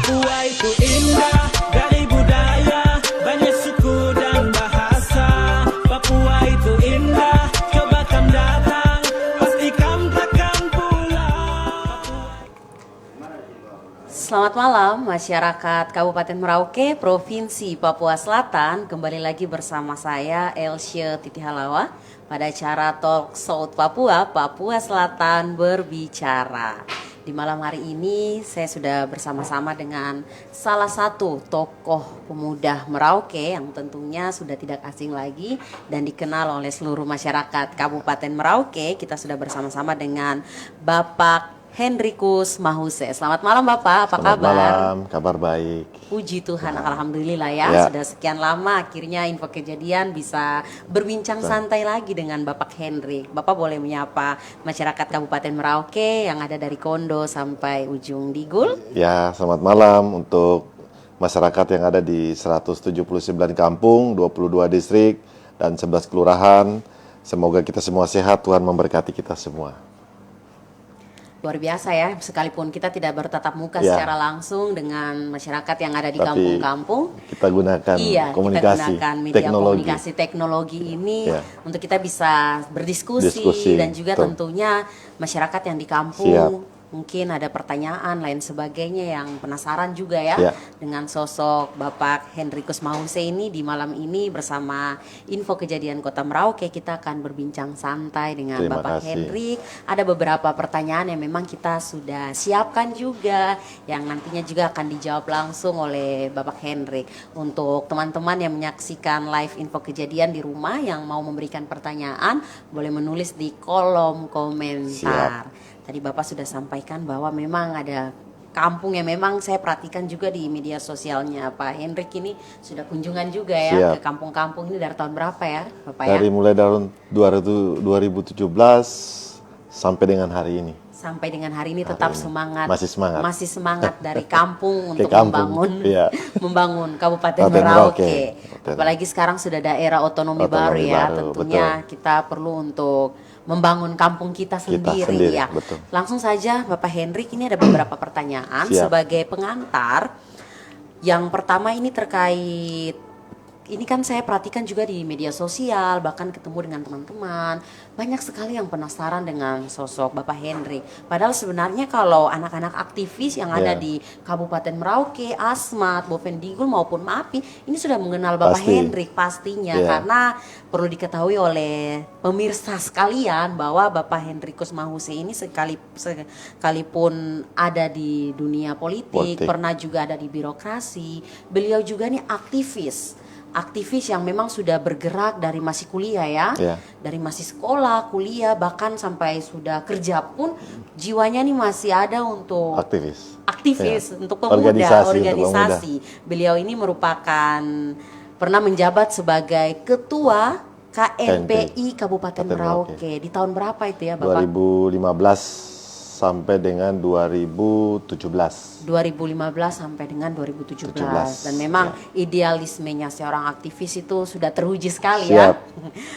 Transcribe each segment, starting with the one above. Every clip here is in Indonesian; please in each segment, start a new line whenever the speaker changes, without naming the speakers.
Papua itu indah, dari budaya, banyak suku dan bahasa. Papua itu indah, coba kam datang, pasti kam takkan pulang.
Selamat malam masyarakat Kabupaten Merauke, Provinsi Papua Selatan. Kembali lagi bersama saya Elsye Titi Halawa pada acara Talk South Papua, Papua Selatan berbicara. Di malam hari ini saya sudah bersama-sama dengan salah satu tokoh pemuda Merauke yang tentunya sudah tidak asing lagi dan dikenal oleh seluruh masyarakat Kabupaten Merauke. Kita sudah bersama-sama dengan Bapak Hendrikus Mahuse. Selamat malam Bapak, apa kabar?
Selamat malam, kabar baik.
Puji Tuhan, alhamdulillah ya. Sudah sekian lama akhirnya info kejadian bisa berbincang santai lagi dengan Bapak Hendrik. Bapak boleh menyapa masyarakat Kabupaten Merauke yang ada dari Kondo sampai ujung Digul.
Ya, selamat malam untuk masyarakat yang ada di 179 kampung, 22 distrik, dan 11 kelurahan. Semoga kita semua sehat, Tuhan memberkati kita semua.
Luar biasa ya, sekalipun kita tidak bertatap muka secara langsung dengan masyarakat yang ada di kampung-kampung,
kita gunakan komunikasi,
kita gunakan media
teknologi.
komunikasi teknologi ini untuk kita bisa berdiskusi dan juga tentunya masyarakat yang di kampung mungkin ada pertanyaan lain sebagainya yang penasaran juga ya dengan sosok Bapak Hendrikus Mahuse ini. Di malam ini bersama info kejadian Kota Merauke kita akan berbincang santai dengan Bapak Hendrik. Ada beberapa pertanyaan yang memang kita sudah siapkan juga yang nantinya juga akan dijawab langsung oleh Bapak Hendrik. Untuk teman-teman yang menyaksikan live info kejadian di rumah yang mau memberikan pertanyaan boleh menulis di kolom komentar. Tadi Bapak sudah sampaikan bahwa memang ada kampung yang memang saya perhatikan juga di media sosialnya Pak Hendrik ini sudah kunjungan juga ya ke kampung-kampung ini dari tahun berapa ya Bapak ya?
Dari mulai tahun 2017 sampai dengan hari ini.
Sampai dengan hari ini tetap semangat. Masih semangat dari kampung untuk membangun Kabupaten Merauke. Apalagi sekarang sudah daerah otonomi baru ya. Tentunya kita perlu untuk membangun kampung kita sendiri ya.
Betul.
Langsung saja Bapak Hendrik, ini ada beberapa pertanyaan sebagai pengantar. Yang pertama ini terkait, ini kan saya perhatikan juga di media sosial, bahkan ketemu dengan teman-teman, banyak sekali yang penasaran dengan sosok Bapak Hendrik. Padahal sebenarnya kalau anak-anak aktivis yang ada di Kabupaten Merauke, Asmat, Bovendigul maupun MAPI, ini sudah mengenal Bapak Hendrik pastinya. Karena perlu diketahui oleh pemirsa sekalian bahwa Bapak Hendrikus Mahuse ini sekalipun ada di dunia politik, pernah juga ada di birokrasi, beliau juga nih aktivis yang memang sudah bergerak dari masih kuliah ya, dari masih sekolah, kuliah, bahkan sampai sudah kerja pun jiwanya nih masih ada untuk aktivis untuk pemuda, organisasi. Beliau ini merupakan pernah menjabat sebagai ketua KNPI Kabupaten Merauke. Di tahun berapa itu ya Bapak?
2015 sampai dengan 2017.
2015 sampai dengan 2017. Dan memang idealismenya seorang aktivis itu sudah teruji sekali ya.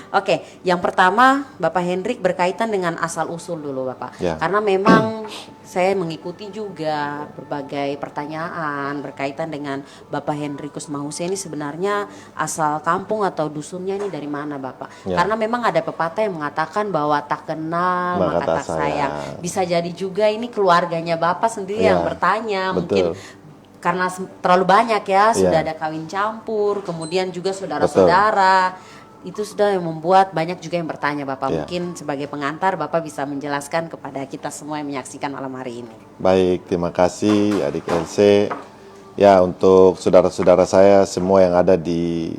Oke, yang pertama Bapak Hendrik berkaitan dengan asal usul dulu Bapak. Karena memang saya mengikuti juga berbagai pertanyaan berkaitan dengan Bapak Hendrikus Mahuse ini sebenarnya asal kampung atau dusunnya ini dari mana Bapak? Karena memang ada pepatah yang mengatakan bahwa tak kenal maka tak sayang. Bisa jadi juga ini keluarganya Bapak sendiri yang bertanya, mungkin karena terlalu banyak ya, sudah ada kawin campur, kemudian juga saudara-saudara. Itu sudah yang membuat banyak juga yang bertanya Bapak. Mungkin sebagai pengantar Bapak bisa menjelaskan kepada kita semua yang menyaksikan malam hari ini.
Baik, terima kasih adik LC. Ya, untuk saudara-saudara saya semua yang ada di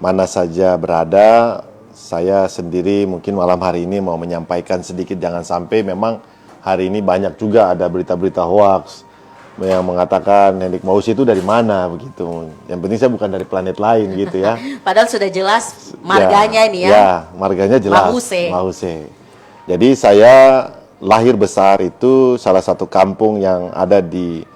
mana saja berada, saya sendiri mungkin malam hari ini mau menyampaikan sedikit, jangan sampai memang hari ini banyak juga ada berita-berita hoax yang mengatakan Hendrik Mahuse itu dari mana begitu. Yang penting saya bukan dari planet lain gitu ya.
Padahal sudah jelas marganya ini ya.
Ya, marganya jelas. Mahuse. Jadi saya lahir besar itu salah satu kampung yang ada di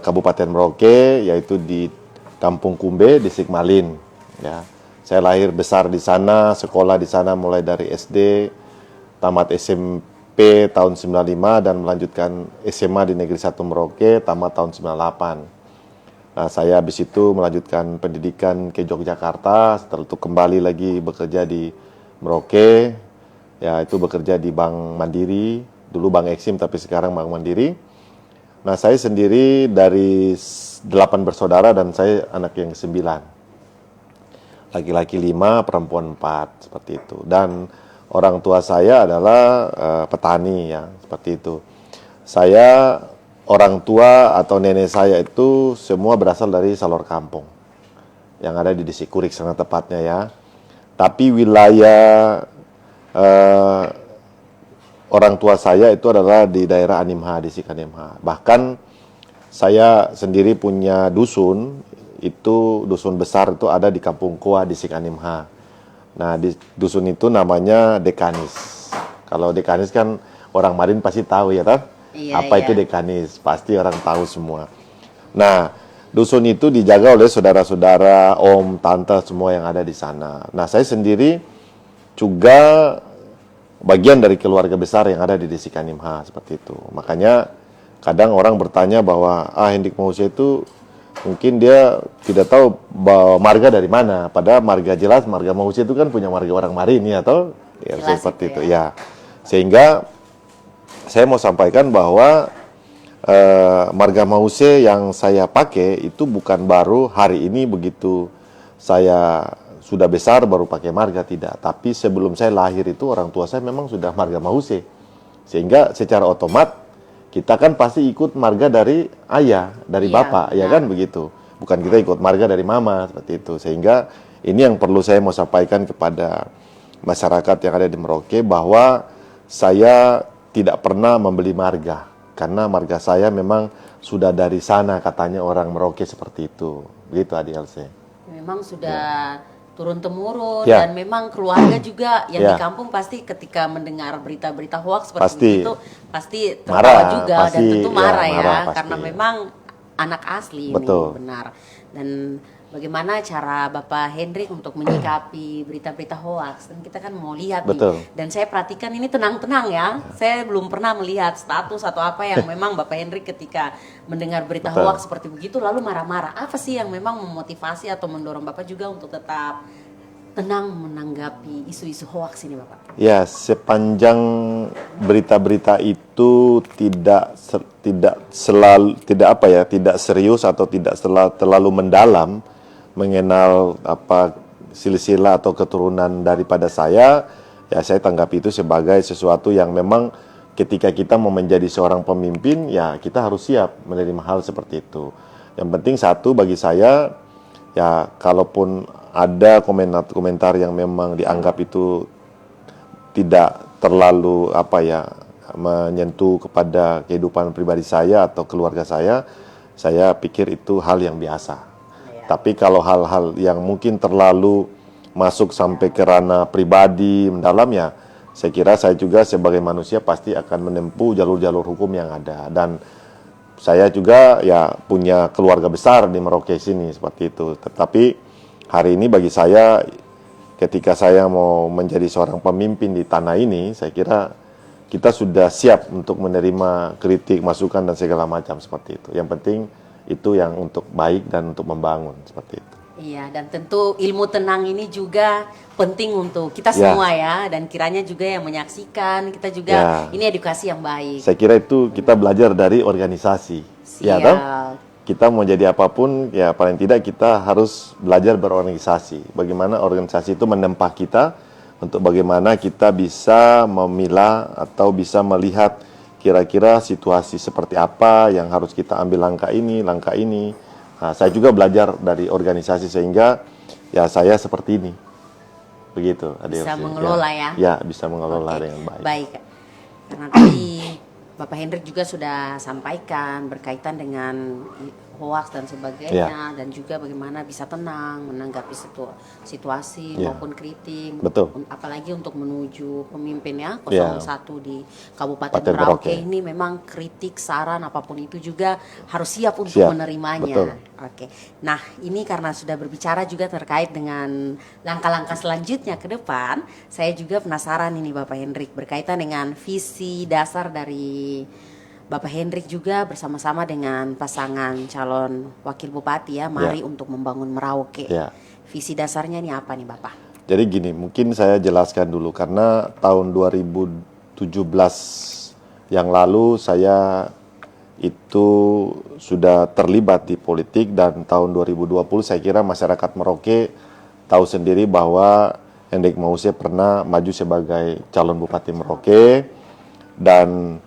Kabupaten Merauke, yaitu di Kampung Kumbe, Distrik Malin. Ya, saya lahir besar di sana, sekolah di sana mulai dari SD, tamat SMP SMP tahun 95 dan melanjutkan SMA di Negeri 1 Merauke tamat tahun 98. Nah, saya habis itu melanjutkan pendidikan ke Yogyakarta, setelah itu kembali lagi bekerja di Merauke, ya itu bekerja di Bank Mandiri, dulu Bank Eksim tapi sekarang Bank Mandiri. Nah, saya sendiri dari 8 bersaudara dan saya anak yang ke-9. Laki-laki 5, perempuan 4, seperti itu. Dan orang tua saya adalah petani, ya, seperti itu. Saya, orang tua atau nenek saya itu semua berasal dari Salor Kampung yang ada di Desa Kurik sangat tepatnya, ya. Tapi wilayah orang tua saya itu adalah di daerah Animha, di Animha. Bahkan saya sendiri punya dusun, itu dusun besar itu ada di Kampung Koa di Animha. Nah, di dusun itu namanya Dekanis. Kalau Dekanis kan orang Marin pasti tahu, ya kan?
Iya,
apa itu Dekanis? Pasti orang tahu semua. Nah, dusun itu dijaga oleh saudara-saudara, om, tante, semua yang ada di sana. Nah, saya sendiri juga bagian dari keluarga besar yang ada di Desa Animha, seperti itu. Makanya kadang orang bertanya bahwa Hendrik Mause itu mungkin dia tidak tahu bahwa marga dari mana. Padahal marga jelas, marga Mause itu kan punya marga orang Marin, ya, atau ya, seperti itu, ya. Sehingga saya mau sampaikan bahwa marga Mause yang saya pakai itu bukan baru hari ini begitu saya sudah besar baru pakai marga, tidak. Tapi sebelum saya lahir itu orang tua saya memang sudah marga Mause. Sehingga secara otomatis kita kan pasti ikut marga dari ayah, dari bapak, ya kan begitu. Bukan kita ikut marga dari mama, seperti itu. Sehingga ini yang perlu saya mau sampaikan kepada masyarakat yang ada di Merauke bahwa saya tidak pernah membeli marga. Karena marga saya memang sudah dari sana, katanya orang Merauke seperti itu. Begitu, Adi Elsie.
Memang sudah turun-temurun, dan memang keluarga juga yang di kampung pasti ketika mendengar berita-berita hoax seperti itu pasti tertawa juga, dan tentu marah, karena memang anak asli.
Betul.
Ini benar. Dan bagaimana cara Bapak Hendrik untuk menyikapi berita-berita hoax? Dan kita kan mau lihat nih, dan saya perhatikan ini tenang-tenang, ya. Saya belum pernah melihat status atau apa yang memang Bapak Hendrik ketika mendengar berita hoax seperti begitu lalu marah-marah. Apa sih yang memang memotivasi atau mendorong Bapak juga untuk tetap tenang menanggapi isu-isu hoax ini, Bapak?
Ya, sepanjang berita-berita itu tidak serius atau tidak terlalu mendalam mengenal apa silsilah atau keturunan daripada saya, ya saya tanggapi itu sebagai sesuatu yang memang ketika kita mau menjadi seorang pemimpin, ya kita harus siap menerima hal seperti itu. Yang penting satu bagi saya, ya kalaupun ada komentar yang memang dianggap itu tidak terlalu menyentuh kepada kehidupan pribadi saya atau keluarga saya pikir itu hal yang biasa. Tapi kalau hal-hal yang mungkin terlalu masuk sampai ke ranah pribadi mendalam, ya saya kira saya juga sebagai manusia pasti akan menempuh jalur-jalur hukum yang ada. Dan saya juga ya punya keluarga besar di Merauke sini seperti itu. Tetapi hari ini bagi saya, ketika saya mau menjadi seorang pemimpin di tanah ini, saya kira kita sudah siap untuk menerima kritik, masukan, dan segala macam seperti itu. Yang penting itu yang untuk baik dan untuk membangun, seperti itu.
Iya, dan tentu ilmu tenang ini juga penting untuk kita semua, ya. Dan kiranya juga yang menyaksikan, kita juga ini edukasi yang baik.
Saya kira itu kita belajar dari organisasi. Ya, toh? Kita mau jadi apapun, ya paling tidak kita harus belajar berorganisasi. Bagaimana organisasi itu menempa kita untuk bagaimana kita bisa memilah atau bisa melihat kira-kira situasi seperti apa yang harus kita ambil langkah ini. Nah, saya juga belajar dari organisasi sehingga ya saya seperti ini. Begitu.
Bisa mengelola, ya?
Ya, bisa mengelola dengan baik.
Baik. Karena tadi Bapak Hendrik juga sudah sampaikan berkaitan dengan hoaks dan sebagainya, dan juga bagaimana bisa tenang menanggapi situasi maupun kritik.
Betul.
Apalagi untuk menuju pemimpin 01 di Kabupaten Merauke ini memang kritik, saran apapun itu juga harus siap untuk menerimanya.
Betul.
Oke. Nah, ini karena sudah berbicara juga terkait dengan langkah-langkah selanjutnya ke depan, saya juga penasaran ini Bapak Hendrik berkaitan dengan visi dasar dari Bapak Hendrik juga bersama-sama dengan pasangan calon wakil bupati mari untuk membangun Merauke. Visi dasarnya ini apa nih Bapak?
Jadi gini, mungkin saya jelaskan dulu karena tahun 2017 yang lalu saya itu sudah terlibat di politik, dan tahun 2020 saya kira masyarakat Merauke tahu sendiri bahwa Hendrik Mause pernah maju sebagai calon bupati Merauke, dan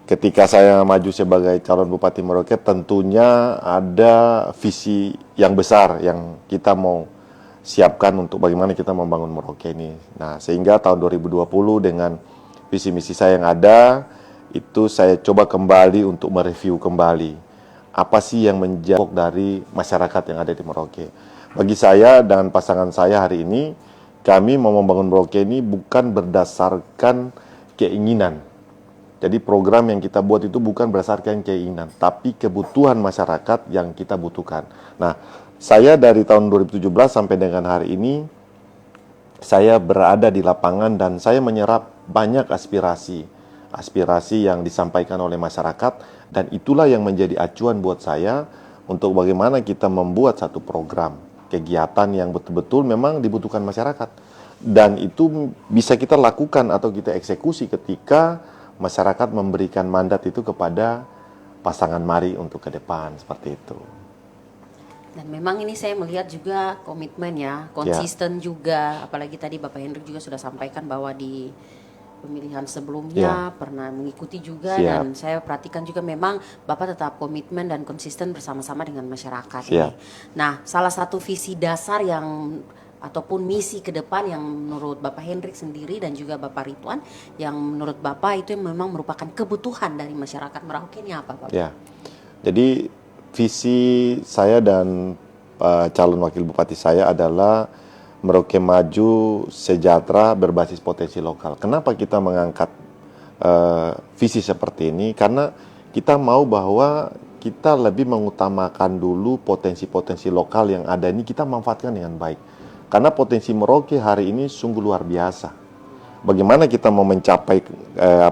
ketika saya maju sebagai calon bupati Merauke tentunya ada visi yang besar yang kita mau siapkan untuk bagaimana kita membangun Merauke ini. Nah, sehingga tahun 2020 dengan visi misi saya yang ada, itu saya coba kembali untuk mereview kembali apa sih yang menjadi dari masyarakat yang ada di Merauke. Bagi saya dan pasangan saya hari ini, kami mau membangun Merauke ini bukan berdasarkan keinginan. Jadi program yang kita buat itu bukan berdasarkan keinginan, tapi kebutuhan masyarakat yang kita butuhkan. Nah, saya dari tahun 2017 sampai dengan hari ini, saya berada di lapangan dan saya menyerap banyak aspirasi yang disampaikan oleh masyarakat, dan itulah yang menjadi acuan buat saya untuk bagaimana kita membuat satu program, kegiatan yang betul-betul memang dibutuhkan masyarakat. Dan itu bisa kita lakukan atau kita eksekusi ketika masyarakat memberikan mandat itu kepada pasangan mari untuk ke depan, seperti itu.
Dan memang ini saya melihat juga komitmen konsisten juga, apalagi tadi Bapak Hendrik juga sudah sampaikan bahwa di pemilihan sebelumnya pernah mengikuti juga, dan saya perhatikan juga memang Bapak tetap komitmen dan konsisten bersama-sama dengan masyarakat ini. Nah, salah satu visi dasar yang ataupun misi ke depan yang menurut Bapak Hendrik sendiri dan juga Bapak Ridwan yang menurut Bapak itu memang merupakan kebutuhan dari masyarakat Merauke ini apa Bapak?
Jadi visi saya dan calon wakil bupati saya adalah Merauke maju, sejahtera, berbasis potensi lokal. Kenapa kita mengangkat visi seperti ini? Karena kita mau bahwa kita lebih mengutamakan dulu potensi-potensi lokal yang ada ini, kita manfaatkan dengan baik. Karena potensi Merauke hari ini sungguh luar biasa. Bagaimana kita mau mencapai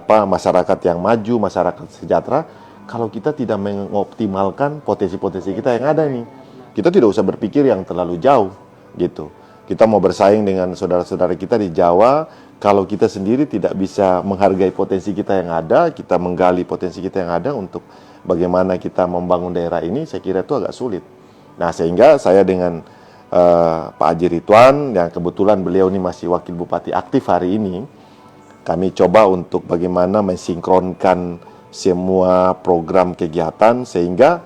masyarakat yang maju, masyarakat sejahtera, kalau kita tidak mengoptimalkan potensi-potensi kita yang ada nih. Kita tidak usah berpikir yang terlalu jauh, gitu. Kita mau bersaing dengan saudara-saudara kita di Jawa, kalau kita sendiri tidak bisa menghargai potensi kita yang ada, kita menggali potensi kita yang ada untuk bagaimana kita membangun daerah ini, saya kira itu agak sulit. Nah, sehingga saya dengan Pak Haji Ridwan, yang kebetulan beliau ini masih wakil bupati aktif hari ini, kami coba untuk bagaimana mensinkronkan semua program kegiatan, sehingga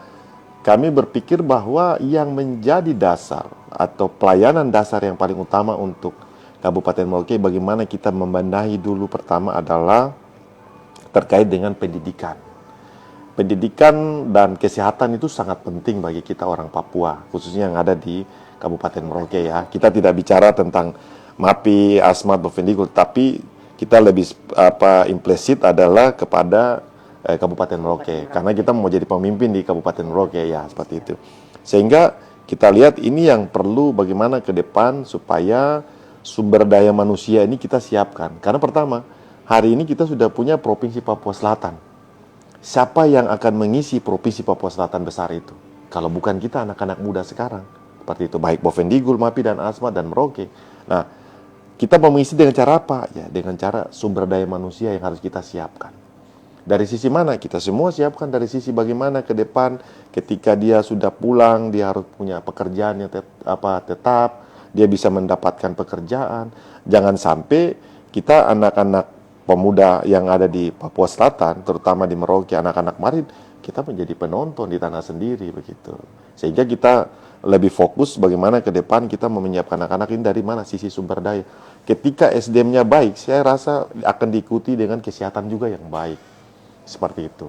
kami berpikir bahwa yang menjadi dasar atau pelayanan dasar yang paling utama untuk Kabupaten Merauke, bagaimana kita membenahi dulu pertama adalah terkait dengan pendidikan. Pendidikan dan kesehatan itu sangat penting bagi kita orang Papua, khususnya yang ada di Kabupaten Merauke ya. Kita tidak bicara tentang MAPI, Asmat, Bovendigul, tapi kita lebih implisit adalah kepada Kabupaten Merauke, karena kita mau jadi pemimpin di Kabupaten Merauke ya, seperti itu. Sehingga kita lihat ini yang perlu bagaimana ke depan supaya sumber daya manusia ini kita siapkan. Karena pertama, hari ini kita sudah punya Provinsi Papua Selatan. Siapa yang akan mengisi Provinsi Papua Selatan besar itu? Kalau bukan kita, anak-anak muda sekarang. Seperti itu, baik Bovendigul, MAPI, dan Asmat, dan Merauke. Nah, kita mau mengisi dengan cara apa? Ya, dengan cara sumber daya manusia yang harus kita siapkan. Dari sisi mana? Kita semua siapkan dari sisi bagaimana ke depan ketika dia sudah pulang, dia harus punya pekerjaan yang tetap, dia bisa mendapatkan pekerjaan. Jangan sampai kita anak-anak pemuda yang ada di Papua Selatan, terutama di Merauke, anak-anak Marin, kita menjadi penonton di tanah sendiri begitu. Sehingga kita lebih fokus bagaimana ke depan kita menyiapkan anak-anak ini dari mana sisi sumber daya. Ketika SDM-nya baik, saya rasa akan diikuti dengan kesehatan juga yang baik. seperti itu.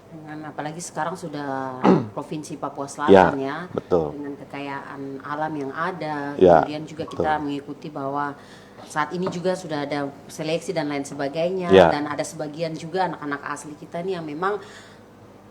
Dengan apalagi sekarang sudah Provinsi Papua
Ya,
Selatan ya,
betul.
dengan kekayaan alam yang ada,
Ya,
kemudian juga
betul.
kita mengikuti bahwa saat ini juga sudah ada seleksi dan lain sebagainya,
Ya.
dan ada sebagian juga anak-anak asli kita nih yang memang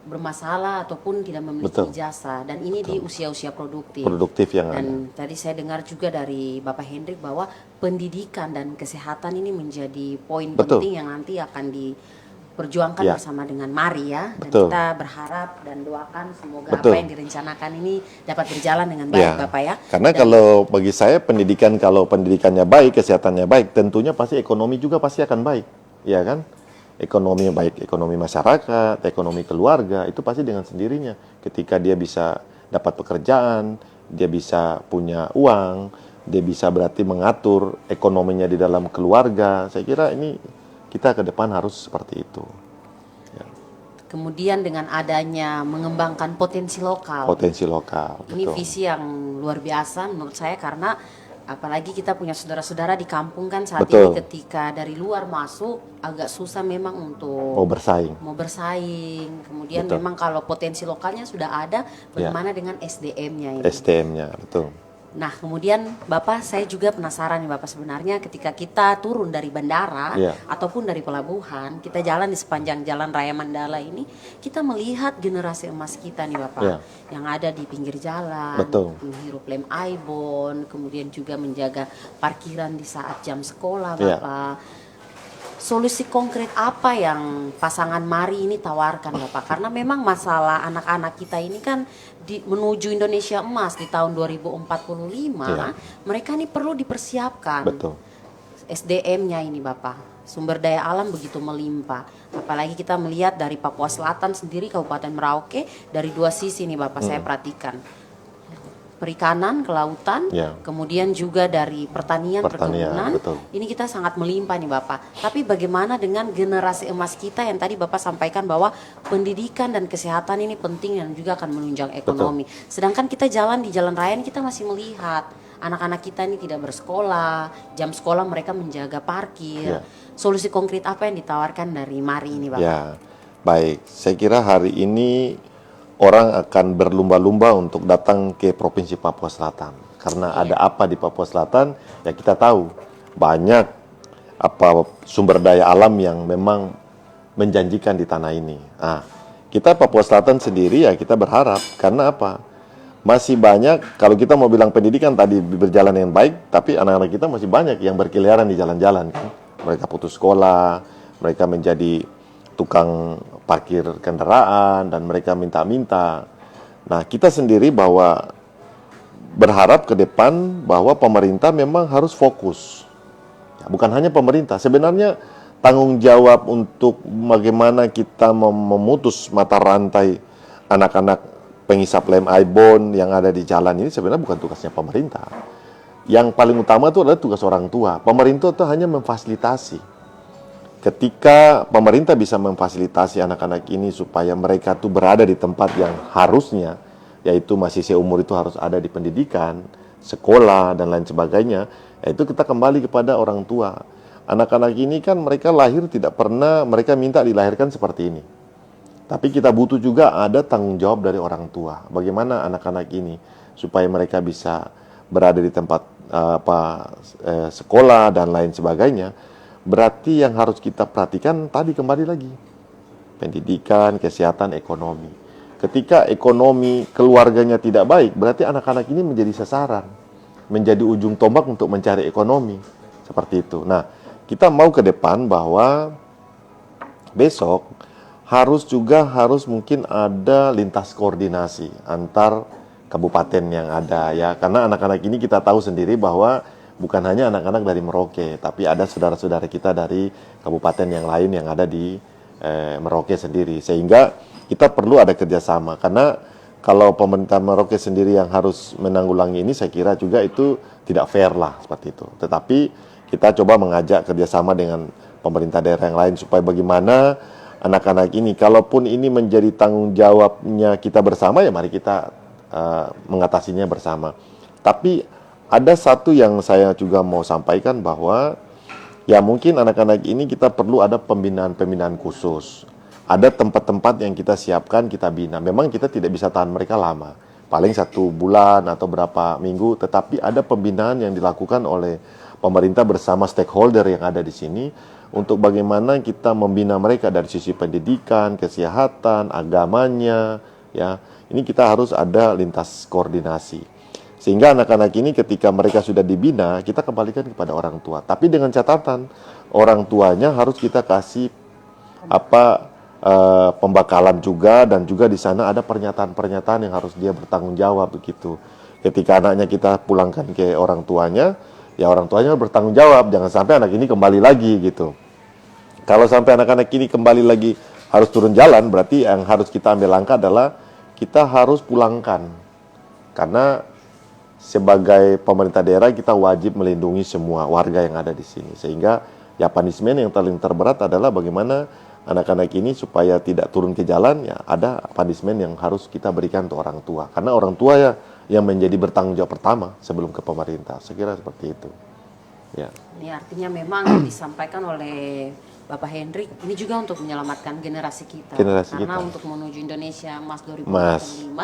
bermasalah ataupun tidak memiliki
Betul.
ijazah, dan ini di usia-usia produktif.
Produktif yang ada.
Dan tadi saya dengar juga dari Bapak Hendrik bahwa pendidikan dan kesehatan ini menjadi poin
Betul.
penting yang nanti akan diperjuangkan
Ya.
bersama dengan Mari ya. Dan
Betul.
kita berharap dan doakan semoga
Betul.
apa yang direncanakan ini dapat berjalan dengan baik,
Ya,
Bapak ya.
karena
Dan
kalau bagi saya pendidikan, kalau pendidikannya baik, kesehatannya baik, tentunya pasti ekonomi juga pasti akan baik, ya kan? Ekonomi baik, ekonomi masyarakat, ekonomi keluarga, itu pasti dengan sendirinya. Ketika dia bisa dapat pekerjaan, dia bisa punya uang, dia bisa berarti mengatur ekonominya di dalam keluarga. Saya kira ini kita ke depan harus seperti itu.
kemudian dengan adanya mengembangkan potensi lokal.
Potensi lokal.
Ini
betul.
visi yang luar biasa menurut saya, karena apalagi kita punya saudara-saudara di kampung kan saat
Betul.
ini, ketika dari luar masuk agak susah memang untuk
Mau bersaing.
mau bersaing. Kemudian
Betul.
memang kalau potensi lokalnya sudah ada, bagaimana dengan SDM-nya ini?
SDM-nya, betul.
Nah, kemudian Bapak, saya juga penasaran nih Bapak, sebenarnya ketika kita turun dari bandara
Iya.
ataupun dari pelabuhan, kita jalan di sepanjang Jalan Raya Mandala ini, kita melihat generasi emas kita nih Bapak,
Iya.
yang ada di pinggir jalan,
Betul.
menghirup lem Aibon, kemudian juga menjaga parkiran di saat jam sekolah
Iya.
Bapak. Solusi konkret apa yang pasangan Mari ini tawarkan Bapak? Karena memang masalah anak-anak kita ini kan menuju Indonesia emas di tahun 2045,
Iya.
mereka ini perlu dipersiapkan.
Betul.
SDM-nya ini Bapak, sumber daya alam begitu melimpah. Apalagi kita melihat dari Papua Selatan sendiri, Kabupaten Merauke, dari dua sisi nih Bapak saya perhatikan. Perikanan, kelautan,
Ya.
kemudian juga dari pertanian, perkebunan.
betul.
Ini kita sangat melimpah nih Bapak. Tapi bagaimana dengan generasi emas kita yang tadi Bapak sampaikan bahwa pendidikan dan kesehatan ini penting dan juga akan menunjang ekonomi. Sedangkan kita jalan di jalan raya ini kita masih melihat anak-anak kita ini tidak bersekolah, jam sekolah mereka menjaga parkir.
Ya.
Solusi konkret apa yang ditawarkan dari Mari ini Bapak?
Ya, baik. Saya kira hari ini orang akan berlumba-lumba untuk datang ke Provinsi Papua Selatan. Karena
Iya.
ada apa di Papua Selatan, ya kita tahu banyak apa sumber daya alam yang memang menjanjikan di tanah ini. Nah, kita Papua Selatan sendiri ya kita berharap, karena apa? Masih banyak, kalau kita mau bilang pendidikan tadi berjalan dengan baik, tapi anak-anak kita masih banyak yang berkeliaran di jalan-jalan kan. Mereka putus sekolah, mereka menjadi tukang parkir kendaraan, dan mereka minta-minta. Nah, kita sendiri bahwa berharap ke depan bahwa pemerintah memang harus fokus. Ya, bukan hanya pemerintah, sebenarnya tanggung jawab untuk bagaimana kita memutus mata rantai anak-anak penghisap lem Aibon yang ada di jalan ini sebenarnya bukan tugasnya pemerintah. Yang paling utama itu adalah tugas orang tua. Pemerintah itu hanya memfasilitasi. Ketika pemerintah bisa memfasilitasi anak-anak ini supaya mereka tuh berada di tempat yang harusnya, yaitu masih seumur itu harus ada di pendidikan, sekolah, dan lain sebagainya, yaitu kita kembali kepada orang tua. Anak-anak ini kan mereka lahir tidak pernah mereka minta dilahirkan seperti ini. Tapi kita butuh juga ada tanggung jawab dari orang tua. Bagaimana anak-anak ini supaya mereka bisa berada di tempat sekolah dan lain sebagainya. Berarti yang harus kita perhatikan tadi kembali lagi, pendidikan, kesehatan, ekonomi. Ketika ekonomi keluarganya tidak baik, berarti anak-anak ini menjadi sasaran, menjadi ujung tombak untuk mencari ekonomi, seperti itu. Nah, kita mau ke depan bahwa besok harus mungkin ada lintas koordinasi antar kabupaten yang ada ya, karena anak-anak ini kita tahu sendiri bahwa bukan hanya anak-anak dari Merauke, tapi ada saudara-saudara kita dari kabupaten yang lain yang ada di Merauke sendiri. Sehingga kita perlu ada kerjasama, karena kalau pemerintah Merauke sendiri yang harus menanggulangi ini, saya kira juga itu tidak fair lah seperti itu. Tetapi kita coba mengajak kerjasama dengan pemerintah daerah yang lain supaya bagaimana anak-anak ini, kalaupun ini menjadi tanggung jawabnya kita bersama, ya mari kita mengatasinya bersama. Tapi ada satu yang saya juga mau sampaikan bahwa ya mungkin anak-anak ini kita perlu ada pembinaan khusus. ada tempat-tempat yang kita siapkan, kita bina. Memang kita tidak bisa tahan mereka lama, paling 1 bulan atau berapa minggu, tetapi ada pembinaan yang dilakukan oleh pemerintah bersama stakeholder yang ada di sini untuk bagaimana kita membina mereka dari sisi pendidikan, kesehatan, agamanya, ya. Ini kita harus ada lintas koordinasi. Sehingga anak-anak ini ketika mereka sudah dibina, kita kembalikan kepada orang tua. Tapi dengan catatan, orang tuanya harus kita kasih pembekalan juga, dan juga di sana ada pernyataan-pernyataan yang harus dia bertanggung jawab begitu. Ketika anaknya kita pulangkan ke orang tuanya, ya orang tuanya bertanggung jawab, jangan sampai anak ini kembali lagi gitu. Kalau sampai anak-anak ini kembali lagi harus turun jalan, berarti yang harus kita ambil langkah adalah kita harus pulangkan. Karena sebagai pemerintah daerah kita wajib melindungi semua warga yang ada di sini. Sehingga ya punishment yang paling terberat adalah bagaimana anak-anak ini supaya tidak turun ke jalan, ya ada punishment yang harus kita berikan untuk orang tua. Karena orang tua ya yang menjadi bertanggung jawab pertama sebelum ke pemerintah. Saya kira seperti itu. Ya.
Ini artinya memang disampaikan oleh Bapak Hendrik, ini juga untuk menyelamatkan generasi kita. Karena untuk menuju Indonesia Emas 2045,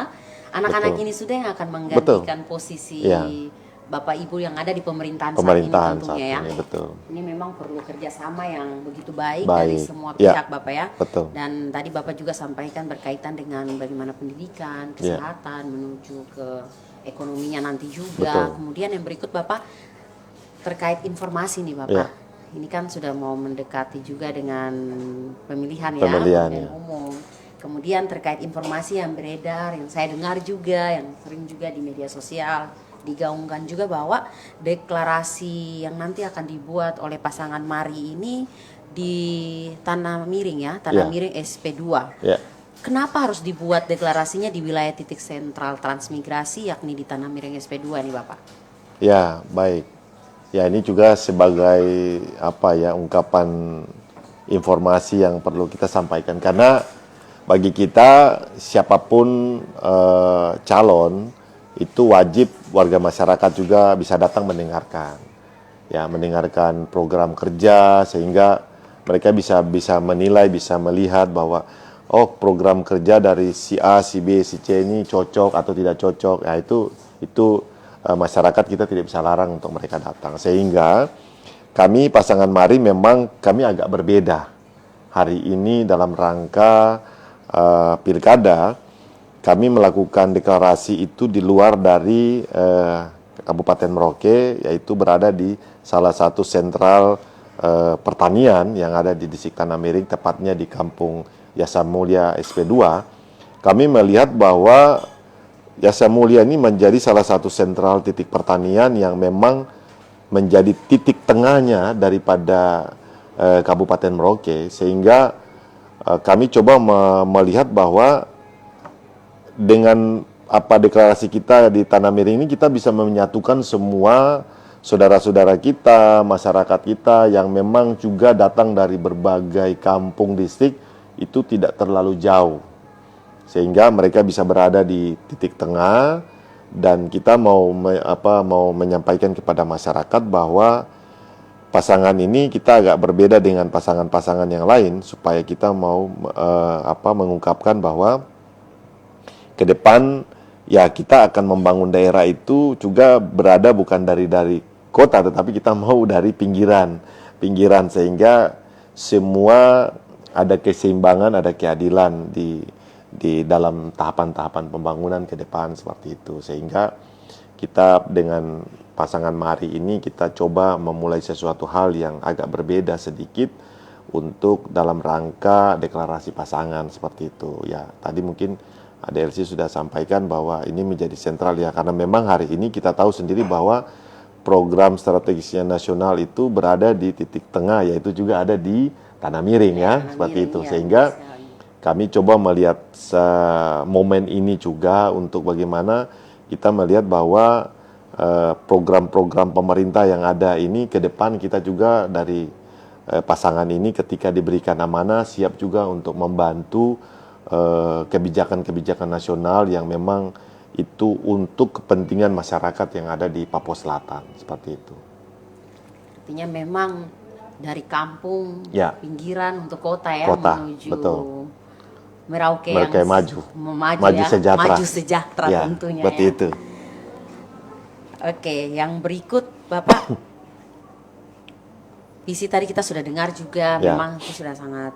anak-anak ini sudah yang akan menggantikan posisi Bapak Ibu yang ada di pemerintahan saat ini tentunya ya.
Betul.
Ini memang perlu kerjasama yang begitu baik dari semua pihak Bapak ya.
Betul.
Dan tadi Bapak juga sampaikan berkaitan dengan bagaimana pendidikan, kesehatan, menuju ke ekonominya nanti juga.
Betul.
Kemudian yang berikut Bapak terkait informasi nih Bapak. Ini kan sudah mau mendekati juga dengan pemilihan umum. Kemudian terkait informasi yang beredar, yang saya dengar juga, yang sering juga di media sosial digaungkan juga bahwa deklarasi yang nanti akan dibuat oleh pasangan Mari ini di Tanah Miring ya, Tanah Miring SP2. Kenapa harus dibuat deklarasinya di wilayah titik sentral transmigrasi yakni di Tanah Miring SP2 nih Bapak?
Ya, baik. Ya, ini juga sebagai ungkapan informasi yang perlu kita sampaikan, karena bagi kita siapapun calon itu wajib warga masyarakat juga bisa datang mendengarkan, ya, mendengarkan program kerja sehingga mereka bisa menilai, bisa melihat bahwa program kerja dari si A, si B, si C ini cocok atau tidak cocok. Ya itu masyarakat kita tidak bisa larang untuk mereka datang. Sehingga kami pasangan Mari memang kami agak berbeda hari ini dalam rangka pilkada. Kami melakukan deklarasi itu di luar dari Kabupaten Merauke, yaitu berada di salah satu sentral pertanian yang ada di Distrik Tanah Miring, tepatnya di Kampung Yasa Mulia SP2. Kami melihat bahwa Yasa Mulia ini menjadi salah satu sentral titik pertanian yang memang menjadi titik tengahnya daripada Kabupaten Merauke, sehingga kami coba melihat bahwa dengan deklarasi kita di Tanah Miring ini kita bisa menyatukan semua saudara-saudara kita, masyarakat kita yang memang juga datang dari berbagai kampung distrik, itu tidak terlalu jauh. Sehingga mereka bisa berada di titik tengah, dan kita mau menyampaikan kepada masyarakat bahwa pasangan ini kita agak berbeda dengan pasangan-pasangan yang lain, supaya kita mau mengungkapkan bahwa ke depan ya kita akan membangun daerah itu juga berada bukan dari kota, tetapi kita mau dari pinggiran, sehingga semua ada keseimbangan, ada keadilan di dalam tahapan-tahapan pembangunan ke depan seperti itu. Sehingga kita dengan pasangan Mari ini kita coba memulai sesuatu hal yang agak berbeda sedikit untuk dalam rangka deklarasi pasangan seperti itu. Ya, tadi mungkin ADLC sudah sampaikan bahwa ini menjadi sentral ya, karena memang hari ini kita tahu sendiri bahwa program strategisnya nasional itu berada di titik tengah, yaitu juga ada di Tanah Miring ya, seperti itu. Sehingga kami coba melihat momen ini juga untuk bagaimana kita melihat bahwa program-program pemerintah yang ada ini ke depan kita juga dari pasangan ini ketika diberikan amanah siap juga untuk membantu kebijakan-kebijakan nasional yang memang itu untuk kepentingan masyarakat yang ada di Papua Selatan, seperti itu.
Artinya memang dari kampung
Ya.
pinggiran untuk kota ya,
Kota,
menuju
betul.
Merauke
Merauke
yang
maju.
maju ya,
sejahtera.
maju sejahtera
Ya,
tentunya
seperti
ya.
itu.
Oke, yang berikut Bapak, visi tadi kita sudah dengar juga,
Ya.
memang itu sudah sangat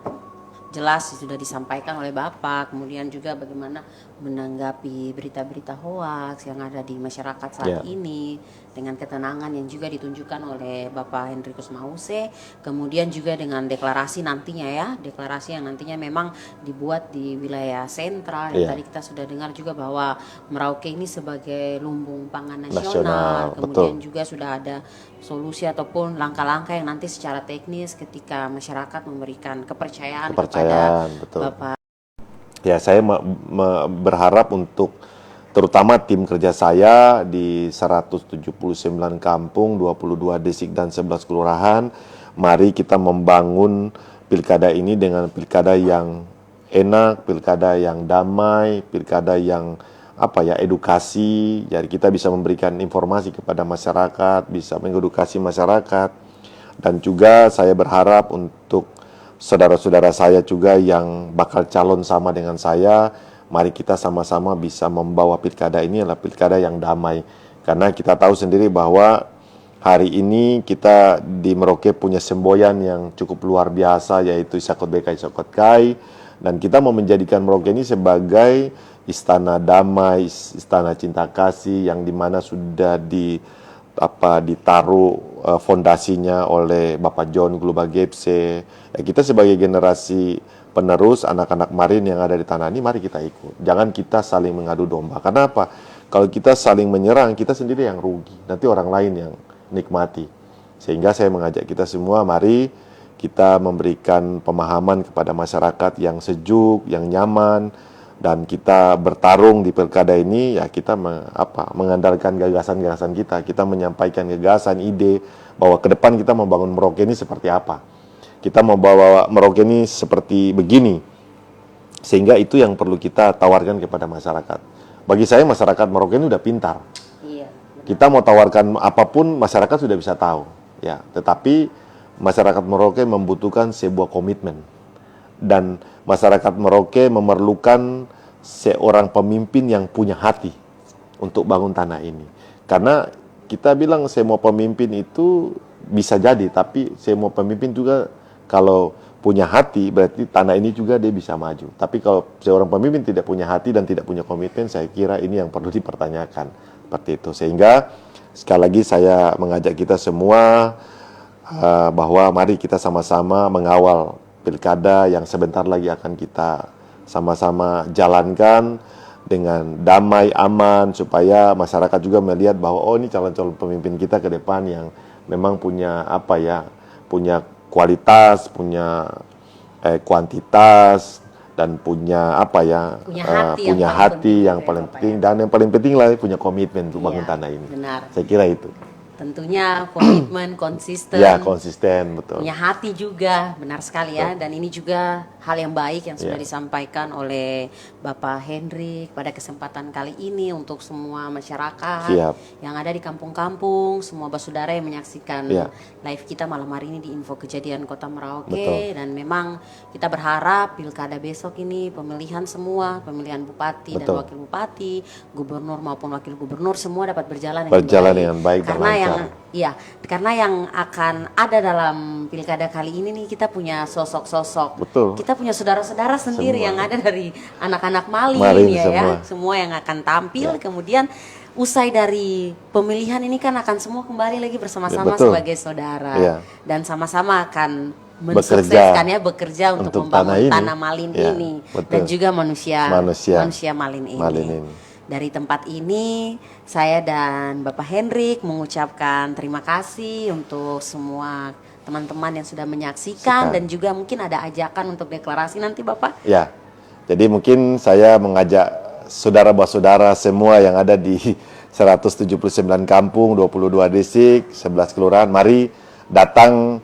jelas sudah disampaikan oleh Bapak, kemudian juga bagaimana menanggapi berita-berita hoaks yang ada di masyarakat saat
Ya.
ini dengan ketenangan yang juga ditunjukkan oleh Bapak Hendrikus Mause, kemudian juga dengan deklarasi nantinya ya, deklarasi yang nantinya memang dibuat di wilayah sentral yang
Ya.
tadi kita sudah dengar juga bahwa Merauke ini sebagai lumbung pangan nasional,
Nasional,
kemudian
betul.
juga sudah ada solusi ataupun langkah-langkah yang nanti secara teknis ketika masyarakat memberikan kepercayaan kepada
Betul.
Bapak.
Ya, saya berharap untuk terutama tim kerja saya di 179 kampung, 22 distrik dan 11 kelurahan, mari kita membangun pilkada ini dengan pilkada yang enak, pilkada yang damai, pilkada yang edukasi. Jadi kita bisa memberikan informasi kepada masyarakat, bisa mengedukasi masyarakat. Dan juga saya berharap untuk saudara-saudara saya juga yang bakal calon sama dengan saya, mari kita sama-sama bisa membawa pilkada ini adalah pilkada yang damai. Karena kita tahu sendiri bahwa hari ini kita di Merauke punya semboyan yang cukup luar biasa, yaitu Isakot Bekai Isakot Kai, dan kita mau menjadikan Merauke ini sebagai istana damai, istana cinta kasih yang dimana sudah ditaruh fondasinya oleh Bapak John Global Gepse. Ya, kita sebagai generasi penerus anak-anak Marin yang ada di tanah ini, mari kita ikut. Jangan kita saling mengadu domba. Karena apa? Kalau kita saling menyerang, kita sendiri yang rugi. Nanti orang lain yang nikmati. Sehingga saya mengajak kita semua, mari kita memberikan pemahaman kepada masyarakat yang sejuk, yang nyaman, dan kita bertarung di pilkada ini, ya kita mengandalkan gagasan-gagasan kita menyampaikan gagasan, ide, bahwa ke depan kita membangun Merauke ini seperti apa. Kita membawa Merauke ini seperti begini. Sehingga itu yang perlu kita tawarkan kepada masyarakat. Bagi saya masyarakat Merauke ini udah pintar.
Iya.
Kita mau tawarkan apapun, masyarakat sudah bisa tahu. Ya, tetapi masyarakat Merauke membutuhkan sebuah komitmen. Dan masyarakat Merauke memerlukan seorang pemimpin yang punya hati untuk bangun tanah ini. Karena kita bilang semua pemimpin itu bisa jadi, tapi semua pemimpin juga kalau punya hati berarti tanah ini juga dia bisa maju. Tapi kalau seorang pemimpin tidak punya hati dan tidak punya komitmen, saya kira ini yang perlu dipertanyakan. Seperti itu. Sehingga sekali lagi saya mengajak kita semua bahwa mari kita sama-sama mengawal pilkada yang sebentar lagi akan kita sama-sama jalankan dengan damai, aman, supaya masyarakat juga melihat bahwa ini calon-calon pemimpin kita ke depan yang memang punya punya kualitas, punya kuantitas, dan punya hati yang paling penting, dan yang paling penting lah punya komitmen untuk bangun tanah ini.
Benar.
Saya kira itu.
Tentunya komitmen, konsisten.
Ya, konsisten, betul.
Punya hati juga, benar sekali ya. Dan ini juga hal yang baik yang sudah
Ya.
disampaikan oleh Bapak Hendrik pada kesempatan kali ini untuk semua masyarakat
Siap.
yang ada di kampung-kampung, semua basudara yang menyaksikan
Ya.
live kita malam hari ini di Info Kejadian Kota Merauke.
Betul.
Dan memang kita berharap pilkada besok ini pemilihan semua, pemilihan bupati dan
Betul.
wakil bupati, gubernur maupun wakil gubernur semua dapat berjalan
Dengan baik dan
karena
lancar.
karena yang akan ada dalam pilkada kali ini nih, kita punya sosok-sosok.
Betul.
Kita punya saudara-saudara sendiri
Semua.
yang ada dari anak-anak Malin
semua.
semua yang akan tampil. Kemudian usai dari pemilihan ini kan akan semua kembali lagi bersama-sama
betul.
sebagai saudara
Ya.
dan sama-sama akan
Bekerja
bekerja untuk
untuk
membangun
tanah
tanah
ini.
Malin
Ya,
ini
betul.
dan juga manusia Malin ini.
Malin ini.
Dari tempat ini, saya dan Bapak Hendrik mengucapkan terima kasih untuk semua teman-teman yang sudah menyaksikan dan juga mungkin ada ajakan untuk deklarasi nanti Bapak.
Ya, jadi mungkin saya mengajak saudara-saudara semua yang ada di 179 kampung, 22 distrik, 11 kelurahan, mari datang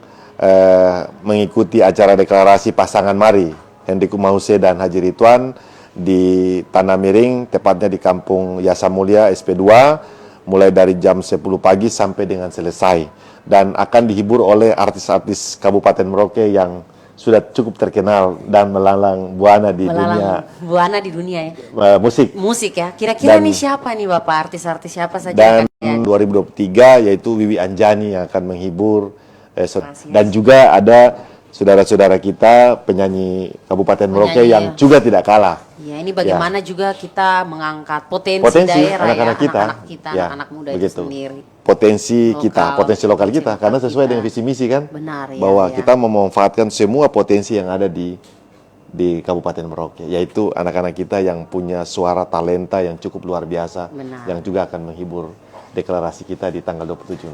mengikuti acara deklarasi pasangan Mari, Hendrik Mause dan Haji Ridwan, di Tanah Miring, tepatnya di Kampung Yasa Mulia SP2, mulai dari jam 10 pagi sampai dengan selesai. dan akan dihibur oleh artis-artis Kabupaten Merauke yang sudah cukup terkenal dan melalang buana di
dunia ya.
Musik.
Musik ya. Kira-kira nih siapa nih Bapak, artis-artis siapa saja
Dan
yang
2023 yaitu Wiwi Anjani yang akan menghibur dan juga ada saudara-saudara kita penyanyi Kabupaten Merauke yang juga tidak kalah.
Ya, ini bagaimana juga kita mengangkat potensi daerah
anak-anak kita,
anak-anak muda itu sendiri.
Potensi lokal kita, karena sesuai dengan visi misi kan,
benar,
bahwa kita memanfaatkan semua potensi yang ada di Kabupaten Merauke, yaitu anak-anak kita yang punya suara talenta yang cukup luar biasa, yang juga akan menghibur deklarasi kita di tanggal 27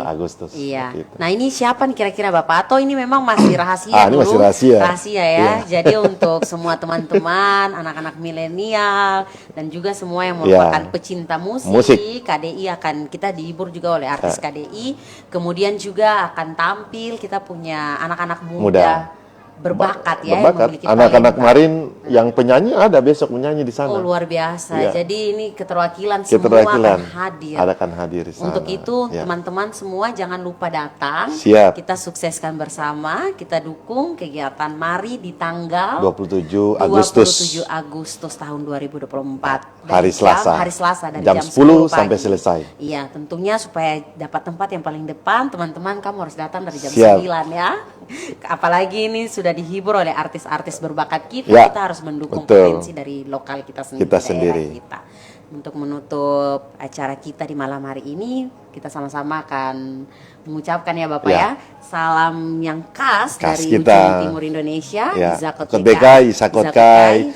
Agustus.
Iya. Nah, ini siapa nih kira-kira Bapak? Atau ini memang masih rahasia
dulu? Ini masih rahasia.
Rahasia ya. Jadi untuk semua teman-teman, anak-anak milenial dan juga semua yang merupakan pecinta musik, KDI akan kita dihibur juga oleh artis KDI. Kemudian juga akan tampil kita punya anak-anak muda. Berbakat ya,
anak-anak kemarin yang penyanyi ada besok menyanyi di sana.
Oh, luar biasa. Jadi ini keterwakilan semua akan hadir di sana. Untuk itu teman-teman semua jangan lupa datang. Kita sukseskan bersama, kita dukung kegiatan Mari di tanggal
27
Agustus tahun 2024.
Hari
Selasa dari jam
10 sampai selesai.
Iya, tentunya supaya dapat tempat yang paling depan, teman-teman kamu harus datang dari jam 9 ya. Apalagi ini sudah dihibur oleh artis-artis berbakat kita harus mendukung potensi dari lokal kita sendiri. Untuk menutup acara kita di malam hari ini, kita sama-sama akan mengucapkan ya Bapak ya, salam yang khas dari ujung timur Indonesia,
Zakotkai,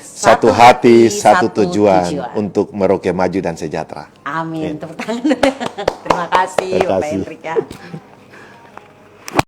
satu hati, satu tujuan untuk Merauke maju dan sejahtera.
Amin. Tepuk tangan. Terima kasih Bapak Hendrik ya.